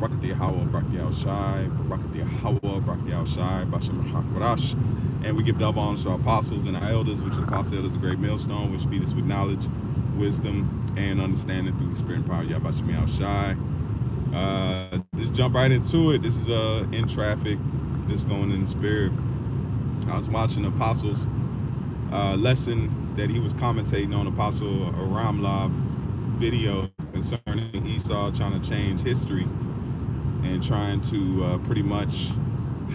Barakati Hawa, Brakti Al Shai, Barakati Hawa, Brakti Al Shai, Basham Hakwarash. And we give double honors to our apostles and our elders, which are the apostle elders, a great millstone, which feed us with knowledge, wisdom, and understanding through the spirit and power. Yabashami Al Shai. Just jump right into it. This is in traffic, just going in the spirit. I was watching the apostles lesson that he was commentating on, Apostle Aramla video concerning Esau trying to change history and trying to pretty much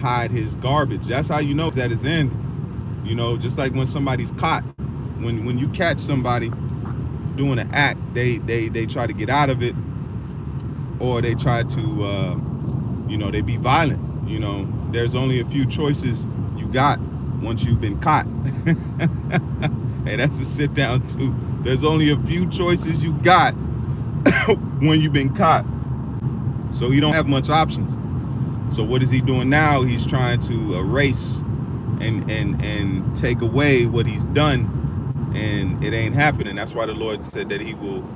hide his garbage. That's how you know it's at his end. You know, just like when somebody's caught, when you catch somebody doing an act, they try to get out of it, or they try to they be violent. You know, there's only a few choices you got once you've been caught. Hey, that's a sit down too. There's only a few choices you got when you've been caught. So he don't have much options. So what is he doing now? He's trying to erase and take away what he's done, and it ain't happening. That's why the Lord said that he will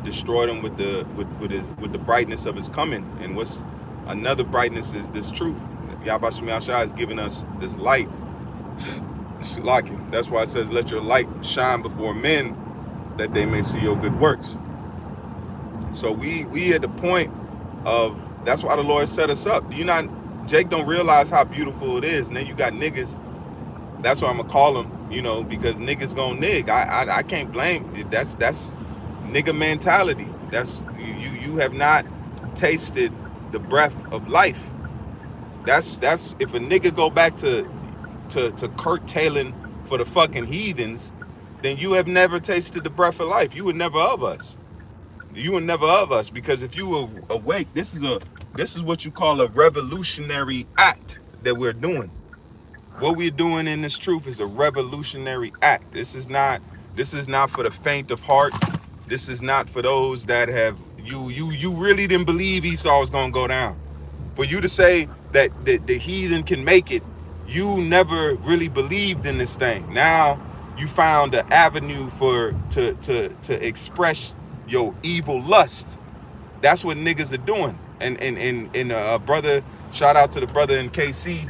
destroy them with the brightness of his coming. And what's another brightness is this truth. Yahweh Shai has given us this light. That's why it says, let your light shine before men, that they may see your good works. So we at the point of, that's why the Lord set us up. Jake don't realize how beautiful it is. And then you got niggas, that's what I'm gonna call them, because niggas gonna nig. I can't blame it. That's nigga mentality. That's you have not tasted the breath of life. That's if a nigga go back to curtailing for the fucking heathens, then you have never tasted the breath of life. You were never of us. You were never of us, because if you were awake, this is what you call a revolutionary act that we're doing. What we're doing in this truth is a revolutionary act. This is not for the faint of heart. This is not for those that have you really didn't believe Esau was gonna go down. For you to say that the heathen can make it, you never really believed in this thing. Now you found an avenue to express your evil lust. That's what niggas are doing. And brother, shout out to the brother in KC,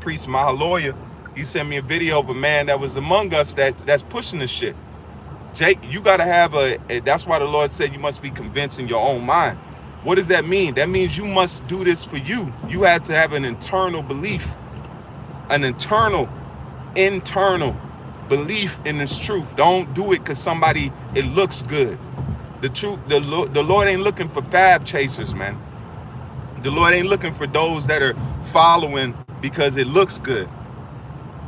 Priest Mahaloya. He sent me a video of a man that was among us that's pushing this shit. Jake, you gotta have that's why the Lord said you must be convinced in your own mind. What does that mean? That means you must do this for you. You have to have an internal belief, an internal belief in this truth. Don't do it because it looks good. The truth, the Lord ain't looking for fab chasers, man. The Lord ain't looking for those that are following because it looks good.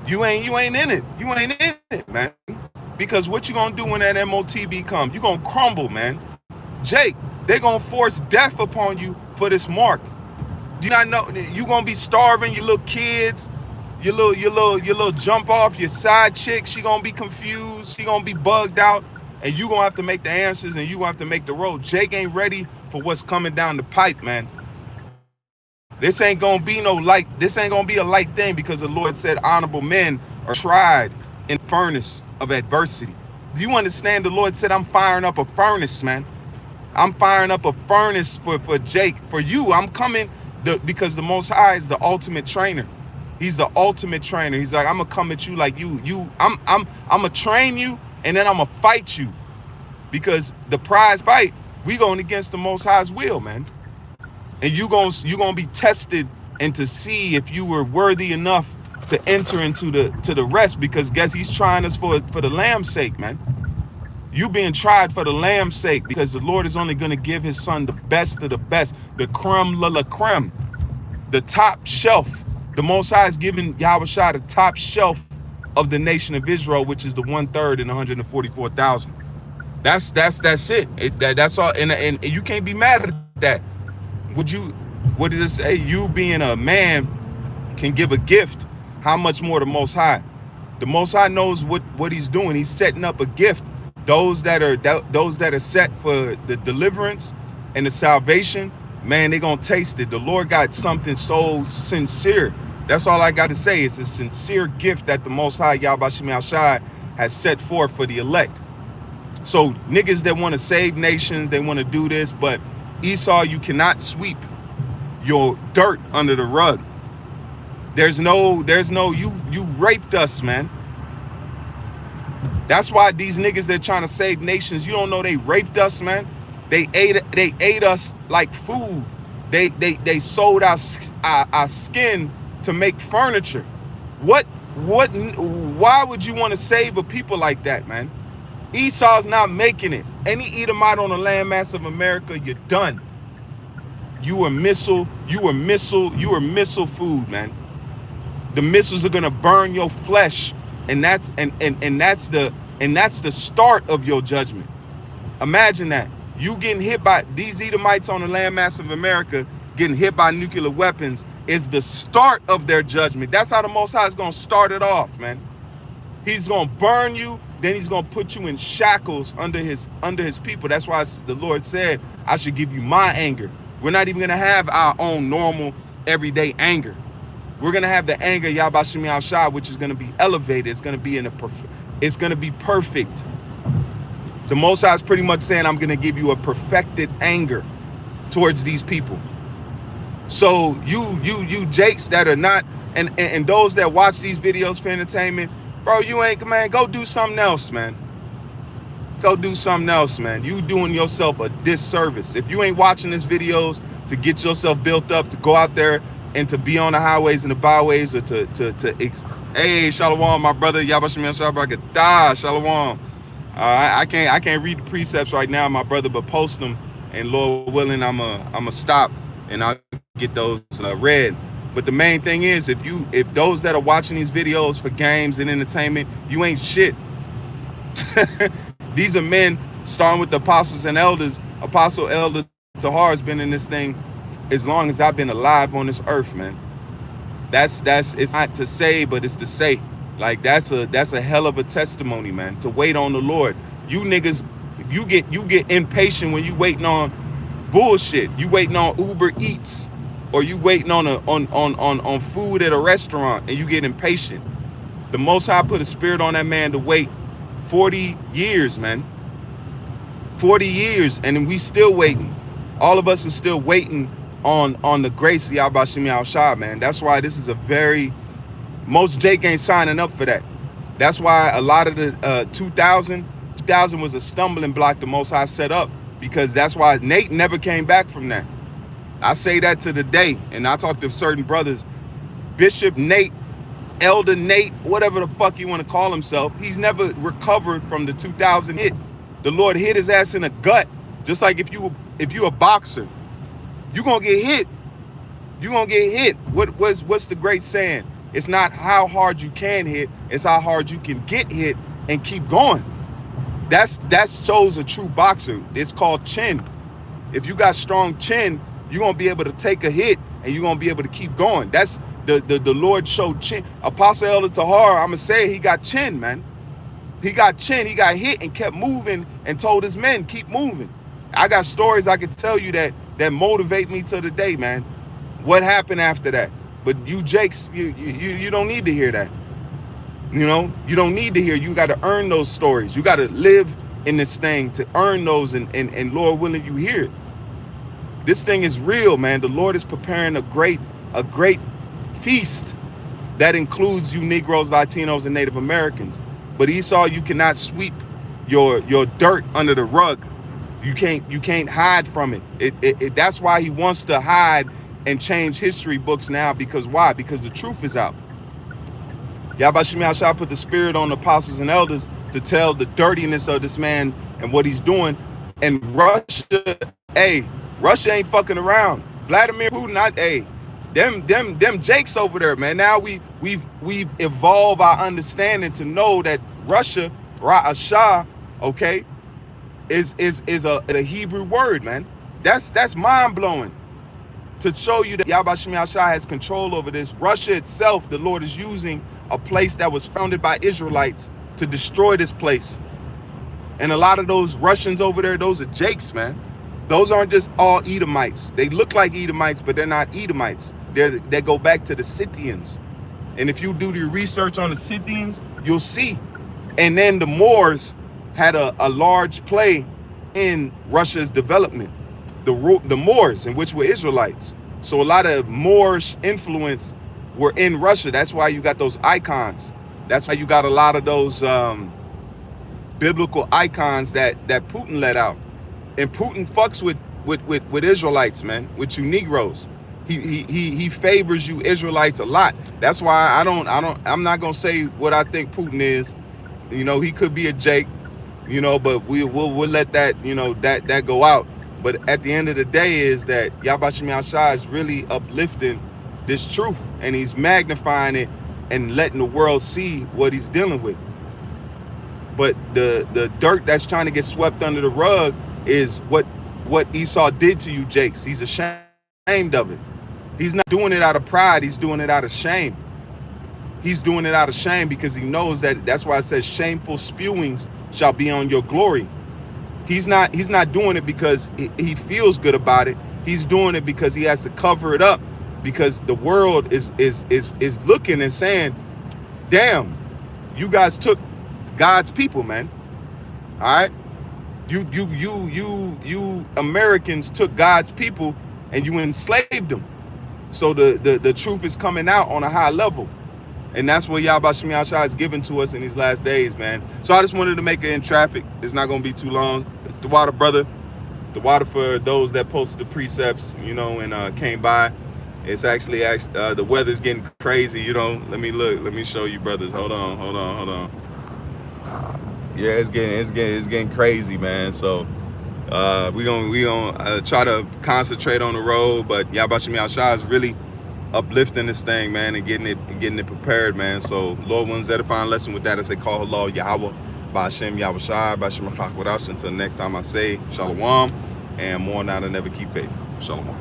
You ain't in it. You ain't in it, man. Because what you gonna do when that MOTB come? You gonna crumble, man. Jake, they gonna force death upon you for this mark. Do you not know you gonna be starving? Your little kids, your little jump off, your side chick, she gonna be confused. She gonna be bugged out, and you gonna have to make the answers, and you gonna have to make the road. Jake ain't ready for what's coming down the pipe, man. This ain't gonna be this ain't gonna be a light thing, because the Lord said honorable men are tried in furnace of adversity. Do you understand? The Lord said, I'm firing up a furnace, man. I'm firing up a furnace for Jake, for you. I'm coming because the Most High is the ultimate trainer. He's the ultimate trainer. He's like, I'm gonna come at you like I'm gonna train you, and then I'm gonna fight you, because the prize fight, we going against the Most High's will, man. And you gonna be tested, and to see if you were worthy enough to enter into the rest, because guess he's trying us for the lamb's sake, man. You being tried for the lamb's sake, because the Lord is only going to give his son the best of the best, the creme de la creme, the top shelf. The Most High is giving Yahweh Shai the top shelf of the nation of Israel, which is the 1/3 in 144,000. That's it. That's all, and you can't be mad at that. What does it say? You being a man can give a gift. How much more the Most High? The Most High knows what he's doing. He's setting up a gift. Those that are set for the deliverance and the salvation, man, they gonna taste it. The Lord got something so sincere. That's all I got to say. It's a sincere gift that the Most High Yahweh Shai has set forth for the elect. So niggas that want to save nations, they want to do this, but Esau, you cannot sweep your dirt under the rug. There's no, you raped us, man. That's why these niggas that trying to save nations, you don't know they raped us, man. They ate us like food. They sold our skin to make furniture. Why would you want to save a people like that, man? Esau's not making it. Any Edomite on the landmass of America, you're done. You are missile food, man. The missiles are gonna burn your flesh, and that's the start of your judgment. Imagine that. You getting hit by these Edomites on the landmass of America, getting hit by nuclear weapons is the start of their judgment. That's how the Most High is gonna start it off, man. He's gonna burn you, then he's gonna put you in shackles under his people. That's why the Lord said, I should give you my anger. We're not even gonna have our own normal everyday anger. We're gonna have the anger Yahweh Shem Shai, which is gonna be elevated. It's gonna be it's gonna be perfect. The Most High is pretty much saying, I'm gonna give you a perfected anger towards these people. So you jakes that are not, and those that watch these videos for entertainment, bro, you ain't, man, go do something else, man. Go do something else, man. You doing yourself a disservice. If you ain't watching these videos to get yourself built up, to go out there and to be on the highways and the byways, or hey, Shalom, my brother, Yahweh Shem Shabbat, Shalom. I can't read the precepts right now, my brother, but post them, and Lord willing, I'ma stop and I'll get those read. But the main thing is, if those that are watching these videos for games and entertainment, you ain't shit. These are men, starting with the apostles and elders. Apostle Elder Tahar has been in this thing as long as I've been alive on this earth, man. That's it's not to say, but it's to say. Like, that's a hell of a testimony, man, to wait on the Lord. You niggas, you get impatient when you waiting on bullshit. You waiting on Uber Eats, or you waiting on food at a restaurant, and you get impatient. The Most High put a spirit on that man to wait 40 years, man. 40 years, and we still waiting. All of us are still waiting on the grace of Yahweh Shem Shai, man. That's why this is most Jake ain't signing up for that. That's why a lot of the 2000 was a stumbling block the Most High set up, because that's why Nate never came back from that. I say that to the day, and I talk to certain brothers, Bishop Nate, Elder Nate, whatever the fuck you want to call himself, he's never recovered from the 2000 hit. The Lord hit his ass in the gut. Just like if you a boxer, you gonna get hit. You gonna get hit. What's the great saying? It's not how hard you can hit, it's how hard you can get hit and keep going. That shows a true boxer. It's called chin. If you got strong chin, you're gonna be able to take a hit and you're gonna be able to keep going. That's the Lord showed chin. Apostle Elder Tahar, I'ma say, he got chin, man. He got chin. He got hit and kept moving and told his men, keep moving. I got stories I could tell you that motivate me to the day, man. What happened after that? But you Jakes, you don't need to hear that. You know, you don't need to hear. You got to earn those stories. You got to live in this thing to earn those, and Lord willing, you hear it. This thing is real, man. The Lord is preparing a great feast that includes you Negroes, Latinos, and Native Americans. But Esau, you cannot sweep your dirt under the rug. You can't hide from it. That's why he wants to hide and change history books now. Because why? Because the truth is out. Yahweh Shem Shai put the spirit on the apostles and elders to tell the dirtiness of this man and what he's doing. And Russia ain't fucking around. Vladimir Putin, them Jakes over there, man. Now we've evolved our understanding to know that Russia, Ra'ashah, okay, is a Hebrew word, man. That's mind blowing. To show you that Yahweh Shem Shai has control over this. Russia itself, the Lord is using a place that was founded by Israelites to destroy this place. And a lot of those Russians over there, those are Jakes, man. Those aren't just all Edomites. They look like Edomites, but they're not Edomites. They go back to the Scythians. And if you do your research on the Scythians, you'll see. And then the Moors had a large play in Russia's development. the Moors, in which were Israelites. So a lot of Moorish influence were in Russia. That's why you got those icons. That's why you got a lot of those biblical icons that Putin let out. And Putin fucks with Israelites, man, with you Negroes. He favors you Israelites a lot. That's why I'm not gonna say what I think Putin is. You know, he could be a Jake, you know, but we'll let that, you know, that go out. But at the end of the day is that Yabashim Yashai is really uplifting this truth, and he's magnifying it and letting the world see what he's dealing with. But the dirt that's trying to get swept under the rug is what Esau did to you, Jakes. He's ashamed of it. He's not doing it out of pride. He's doing it out of shame. He's doing it out of shame because he knows that's why it says shameful spewings shall be on your glory. He's not doing it because he feels good about it. He's doing it because he has to cover it up, because the world is looking and saying, damn, you guys took God's people, man. All right? You Americans took God's people and you enslaved them. So the truth is coming out on a high level. And that's what Yahweh Shemi Ashai is giving to us in these last days, man. So I just wanted to make it in traffic. It's not going to be too long. The water, brother. The water for those that posted the precepts, you know, and came by. It's actually the weather's getting crazy, you know. Let me look. Let me show you, brothers. Hold on. Yeah, it's getting crazy, man. So we gonna try to concentrate on the road, but Yahweh Shemi Ashai is really uplifting this thing, man, and getting it prepared, man. So Lord willing, edifying lesson with that, I say call Allah Yahweh by Hashem Yahweh Shai by Hashem Achak Wadash. Until next time I say Shalom, and more now than ever keep faith. Shalom.